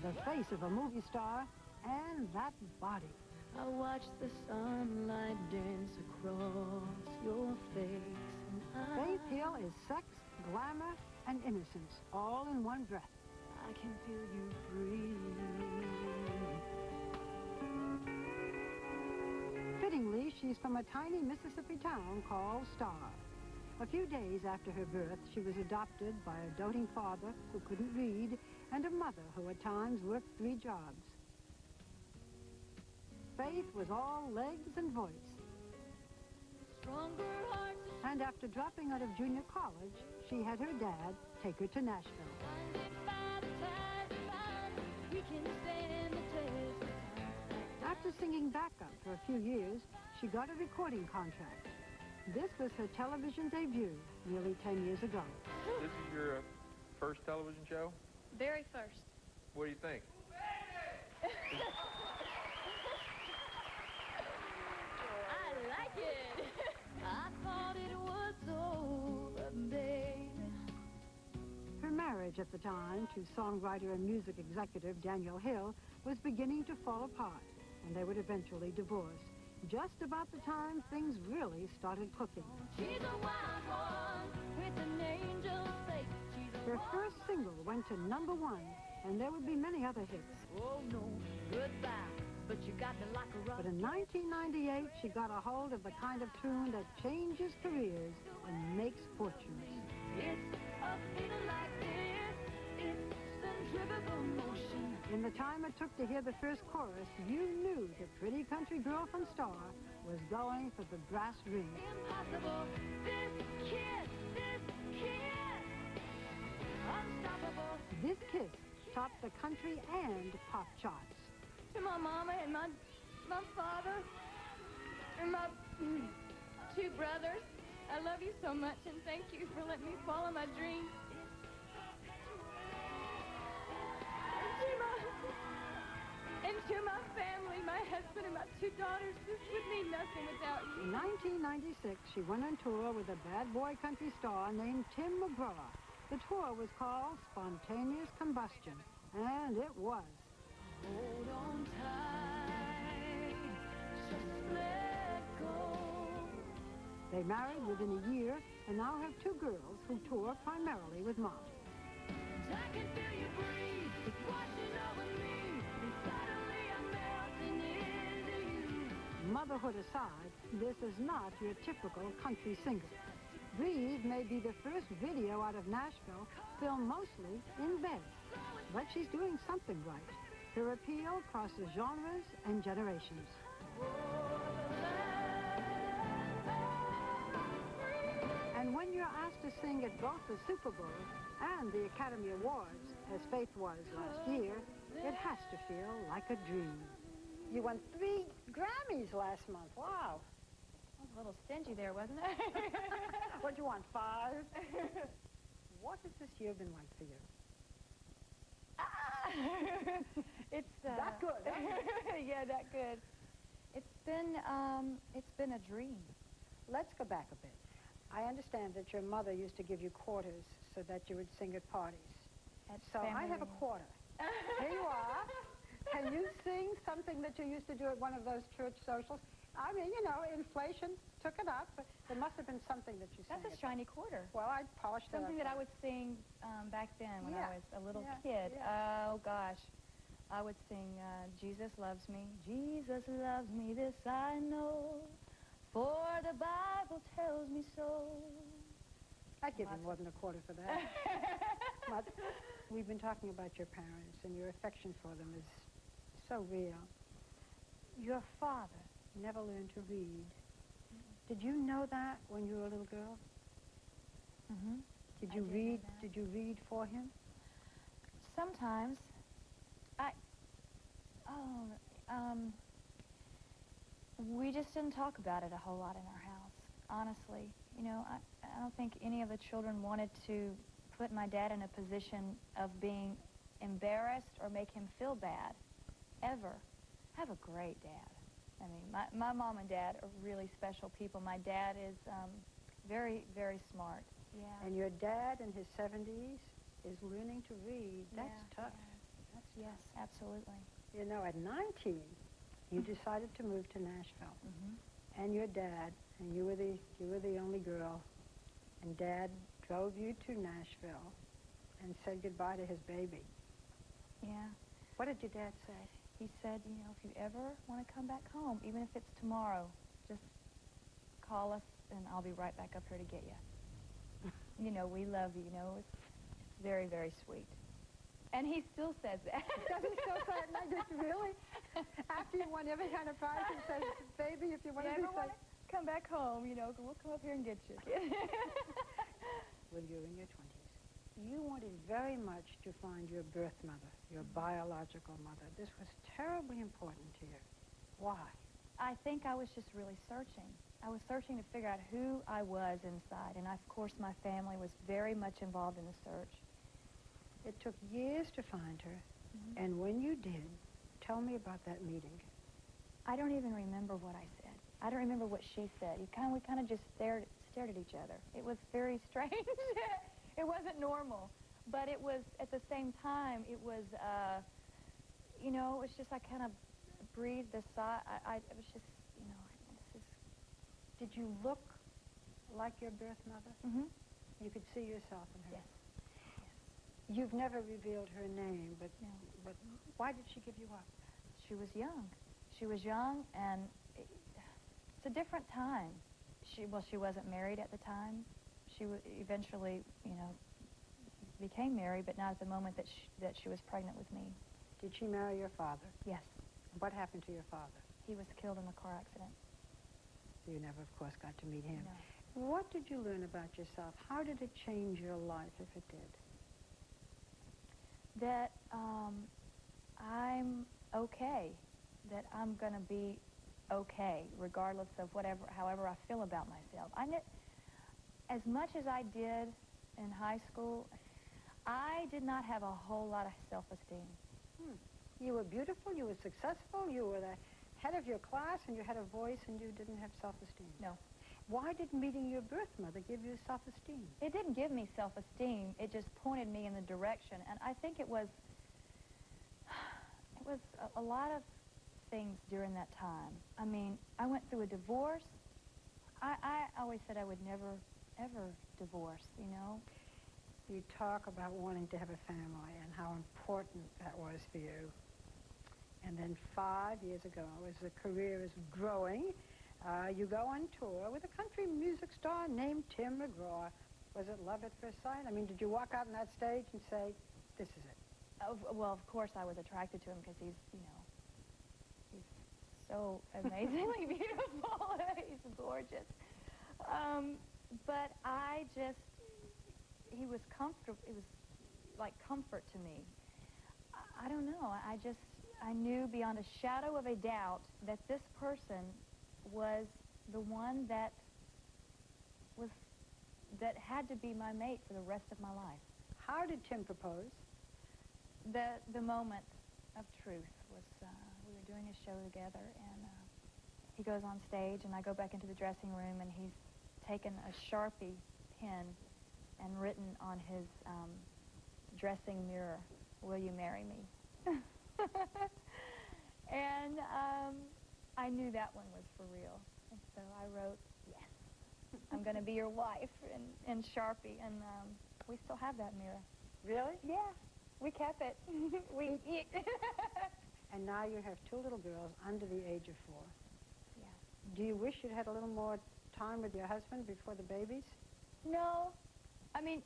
the face of a movie star, and that body. I watch the sunlight dance across your face. Faith Hill is sex, glamour, and innocence, all in one breath. I can feel you breathe. Fittingly, she's from a tiny Mississippi town called Star. A few days after her birth, she was adopted by a doting father who couldn't read and a mother who at times worked 3 jobs. Faith was all legs and voice. Stronger hearts. And after dropping out of junior college, she had her dad take her to Nashville. After singing backup for a few years, she got a recording contract. This was her television debut nearly 10 years ago. This is your first television show? Very first. What do you think? I like it. I thought it was over, baby. Her marriage at the time to songwriter and music executive Daniel Hill was beginning to fall apart, and they would eventually divorce, just about the time things really started cooking. She's a wild one with an angel's face. Her first single went to #1, and there would be many other hits. Oh no, goodbye, but you got me like a rock. But in 1998, she got a hold of the kind of tune that changes careers and makes fortunes. It's a feeling like this, it's centrifugal motion. In the time it took to hear the first chorus, you knew the pretty country girl from Star was going for the brass ring. Impossible, this kiss, unstoppable. This kiss topped the country and pop charts. To my mama and my father and my 2 brothers, I love you so much and thank you for letting me follow my dreams. And to my family, my husband and my 2 daughters, this would mean nothing without you. In 1996, she went on tour with a bad boy country star named Tim McGraw. The tour was called Spontaneous Combustion, and it was. Hold on tight, just let go. They married within a year and now have 2 girls who tour primarily with Mom. I can feel you breathe, it's washing over me, and suddenly I'm melting into you. Motherhood aside, this is not your typical country single. Breathe may be the first video out of Nashville filmed mostly in bed, but she's doing something right. Her appeal crosses genres and generations. And when you're asked to sing at both the Super Bowl and the Academy Awards, as Faith was last year, it has to feel like a dream. You won 3 Grammys last month. Wow. I was a little stingy there, wasn't I? What do you want, 5? What has this year been like for you? It's That good, huh? yeah, that good. It's been a dream. Let's go back a bit. I understand that your mother used to give you quarters so that you would sing at parties. So I have a quarter. Here you are. Can you sing something that you used to do at one of those church socials? I mean, you know, inflation took it up, but there must have been something that you sang. That's a shiny quarter. Well, I polished Something it up. that I would sing back then when I was a little Yeah, kid. yeah. Oh, gosh. I would sing, Jesus loves me, this I know, for the Bible tells me so. I'd give you more than a quarter for that. But we've been talking about your parents, and your affection for them is so real. Your father never learned to read. Did you know that when you were a little girl? Mm-hmm. Did you read? Did you read for him? Sometimes. We just didn't talk about it a whole lot in our house, honestly. You know, I don't think any of the children wanted to put my dad in a position of being embarrassed or make him feel bad, ever. I have a great dad. I mean, my mom and dad are really special people. My dad is very, very smart. Yeah. And your dad in his 70s is learning to read. That's tough. Yeah. That's Yes, absolutely. You know, at 19, you decided to move to Nashville. Mm-hmm. And your dad, and you were the only girl, and Dad drove you to Nashville and said goodbye to his baby. Yeah. What did your dad say? He said, you know, if you ever want to come back home, even if it's tomorrow, just call us and I'll be right back up here to get you. You know, we love you, you know. It's very, very sweet. And he still says that. Does he still say it like this, really? After you won every kind of prize, he says, baby, if you want to be safe. Come back home, you know, we'll come up here and get you. When you were in your 20s, you wanted very much to find your birth mother, your biological mother. This was terribly important to you. Why? I think I was just really searching. I was searching to figure out who I was inside, and of course my family was very much involved in the search. It took years to find her, and when you did, tell me about that meeting. I don't even remember what I said. I don't remember what she said. We kind of just stared at each other. It was very strange. It wasn't normal, but it was, at the same time, it was, you know, it was just, I kind of breathed a sigh. It was just, you know, this is... Did you look like your birth mother? Mm-hmm. You could see yourself in her? Yes. You've never revealed her name, but, No. but why did she give you up? She was young. She was young, and it's a different time. She wasn't married at the time. She eventually, you know, became married, but not at the moment that she was pregnant with me. Did she marry your father? Yes. What happened to your father? He was killed in a car accident. So you never, of course, got to meet him. No. What did you learn about yourself? How did it change your life, if it did? That I'm okay. That I'm going to be okay, regardless of however I feel about myself. As much as I did in high school, I did not have a whole lot of self-esteem. You were beautiful, you were successful, you were the head of your class, and you had a voice, and you didn't have self-esteem. No. Why did meeting your birth mother give you self-esteem? It didn't give me self-esteem. It just pointed me in the direction. And I think it was a lot of things during that time. I mean, I went through a divorce. I always said I would never, ever divorce, you know. You talk about wanting to have a family and how important that was for you. And then 5 years ago, as the career is growing, you go on tour with a country music star named Tim McGraw. Was it love at first sight? I mean, did you walk out on that stage and say, this is it? Well, of course I was attracted to him because he's, you know, he's so amazingly beautiful. He's gorgeous. But he was comfortable. It was like comfort to me. I don't know. I knew beyond a shadow of a doubt that this person was the one that had to be my mate for the rest of my life. How did Tim propose? The moment of truth was, we were doing a show together, and he goes on stage, and I go back into the dressing room, and he's taken a Sharpie pen and written on his dressing mirror, "Will you marry me?" And I knew that one was for real. And so I wrote, "Yes, I'm going to be your wife," in Sharpie. And we still have that mirror. Really? Yeah, we kept it. And now you have 2 little girls under the age of 4. Yeah. Do you wish you'd had a little more time with your husband before the babies? No. I mean,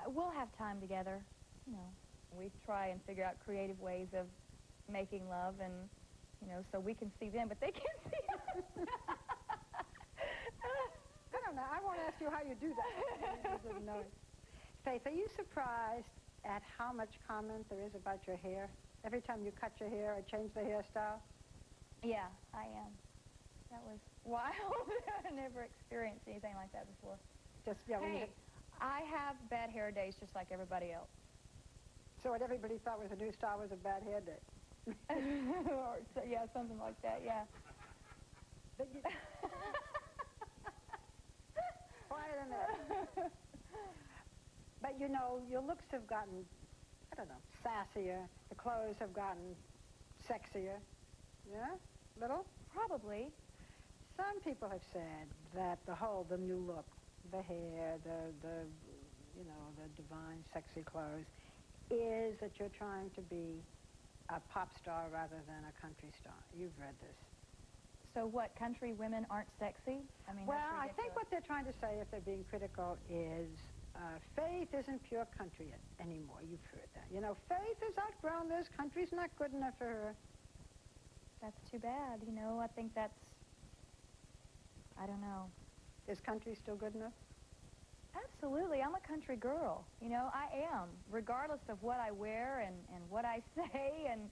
we'll have time together. You know, we try and figure out creative ways of making love, and, you know, so we can see them, but they can't see us. I don't know. I won't ask you how you do that. I didn't know it. Faith, are you surprised at how much comment there is about your hair? Every time you cut your hair or change the hairstyle? Yeah, I am. That was wild. I never experienced anything like that before. Just, yeah. Hey, I have bad hair days just like everybody else. So what everybody thought was a new style was a bad hair day. Or, yeah, something like that, yeah. But you... Quiet a minute. But, you know, your looks have gotten, I don't know, sassier. The clothes have gotten sexier. Yeah? Little? Probably. Some people have said that the new look, the hair, the divine, sexy clothes, is that you're trying to be a pop star rather than a country star. You've read this. So what, country women aren't sexy? I mean, Well, that's I think what they're trying to say, if they're being critical, is Faith isn't pure country anymore. You've heard that. You know, Faith has outgrown this. Country's not good enough for her. That's too bad. You know, I think that's, I don't know. Is country still good enough? Absolutely. I'm a country girl. You know, I am, regardless of what I wear and what I say. And,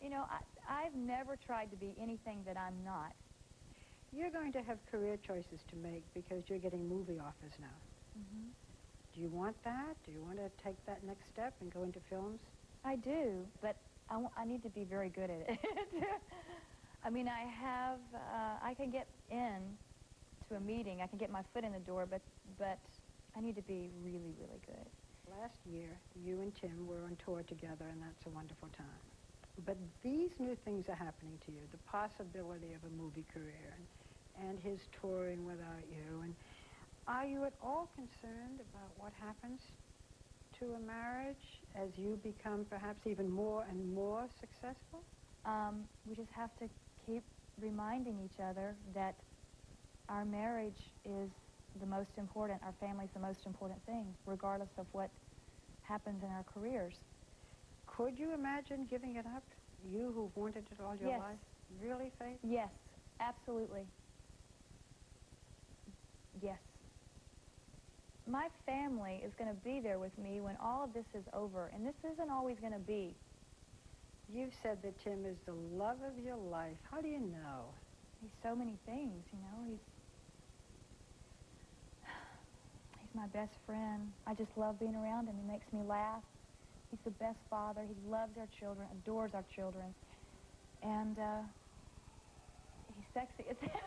you know, I've never tried to be anything that I'm not. You're going to have career choices to make because you're getting movie offers now. Mm-hmm. Do you want that? Do you want to take that next step and go into films? I do, but I need to be very good at it. I mean, I can get in to a meeting. I can get my foot in the door, but I need to be really, really good. Last year, you and Tim were on tour together, and that's a wonderful time. But these new things are happening to you, the possibility of a movie career and his touring without you. And are you at all concerned about what happens to a marriage as you become perhaps even more and more successful? We just have to keep reminding each other that our marriage is the most important, our family's the most important thing, regardless of what happens in our careers. Could you imagine giving it up? You who've wanted it all your Yes. life? Really, Faith? Yes, absolutely. Yes. My family is going to be there with me when all of this is over, and this isn't always going to be. You've said that Tim is the love of your life. How do you know? He's so many things, you know. He's my best friend. I just love being around him. He makes me laugh. He's the best father. He loves our children, adores our children. And he's sexy as hell.